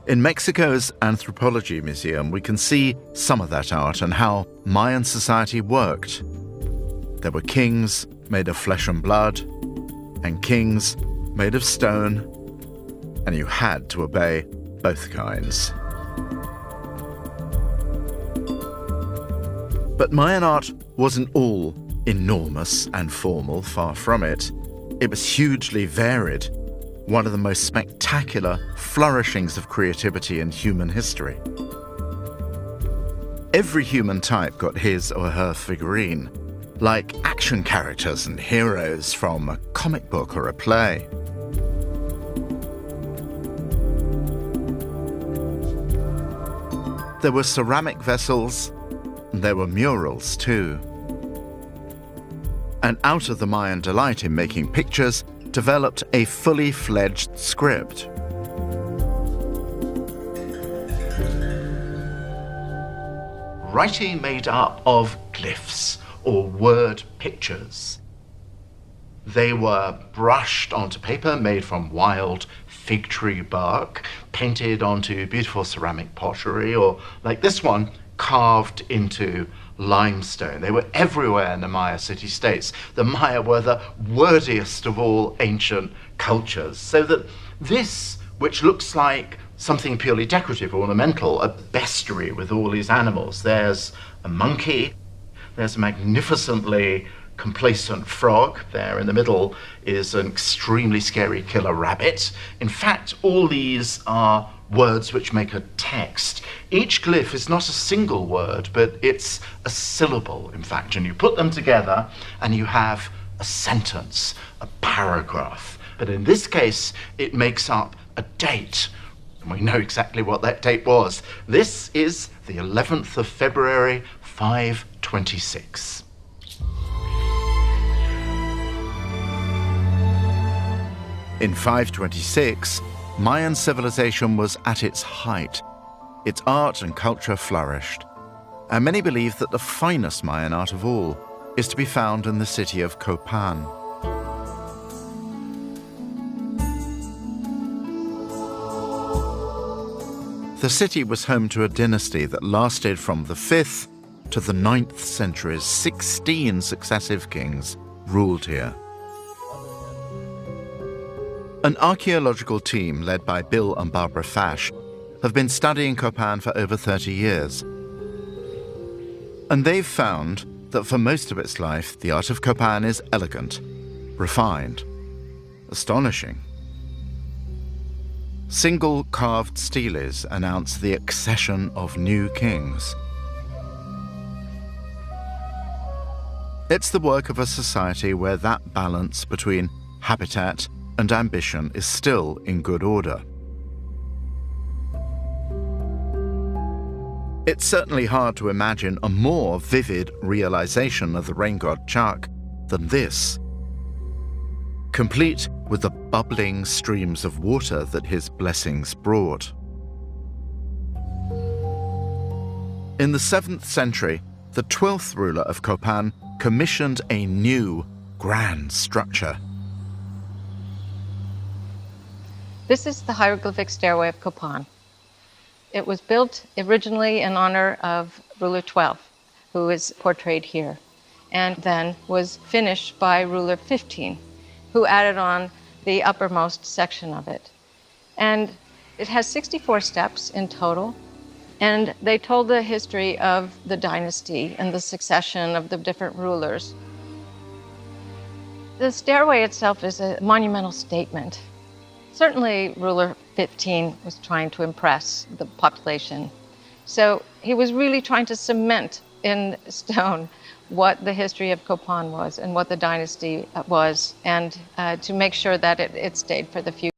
In Mexico's Anthropology Museum, we can see some of that art and how Mayan society worked. There were kings made of flesh and blood, and kings made of stone, and you had to obey both kinds. But Mayan art wasn't all enormous and formal, far from it. It was hugely varied, one of the most spectacular flourishings of creativity in human history. Every human type got his or her figurine, like action characters and heroes from a comic book or a play. There were ceramic vessels, and there were murals too. And out of the Mayan delight in making pictures, developed a fully fledged script. Writing made up of glyphs or word pictures. They were brushed onto paper made from wild fig tree bark, painted onto beautiful ceramic pottery, or like this one, carved into limestone. They were everywhere in the Maya city-states. The Maya were the wordiest of all ancient cultures, so that this, which looks like something purely decorative, ornamental, a bestiary with all these animals. There's a monkey, there's a magnificently complacent frog, there in the middle is an extremely scary killer rabbit. In fact, all these are words which make a text. Each glyph is not a single word, but it's a syllable, in fact, and you put them together and you have a sentence, a paragraph. But in this case, it makes up a date, and we know exactly what that date was. This is the 11th of February, 526. In 526, Mayan civilization was at its height. Its art and culture flourished, and many believe that the finest Mayan art of all is to be found in the city of Copan. The city was home to a dynasty that lasted from the 5th to the 9th centuries. 16 successive kings ruled here. An archaeological team led by Bill and Barbara Fash have been studying Copan for over 30 years. And they've found that for most of its life, the art of Copan is elegant, refined, astonishing. Single carved steles announce the accession of new kings. It's the work of a society where that balance between habitat and ambition is still in good order. It's certainly hard to imagine a more vivid realization of the rain god Chak than this, complete with the bubbling streams of water that his blessings brought. In the 7th century, the 12th ruler of Copan commissioned a new grand structure. This is the hieroglyphic stairway of Copan. It was built originally in honor of ruler 12, who is portrayed here, and then was finished by ruler 15, who added on the uppermost section of it. And it has 64 steps in total, and they told the history of the dynasty and the succession of the different rulers. The stairway itself is a monumental statement. Certainly, ruler 15 was trying to impress the population. So he was really trying to cement in stone what the history of Copan was and what the dynasty was, and to make sure that it stayed for the future.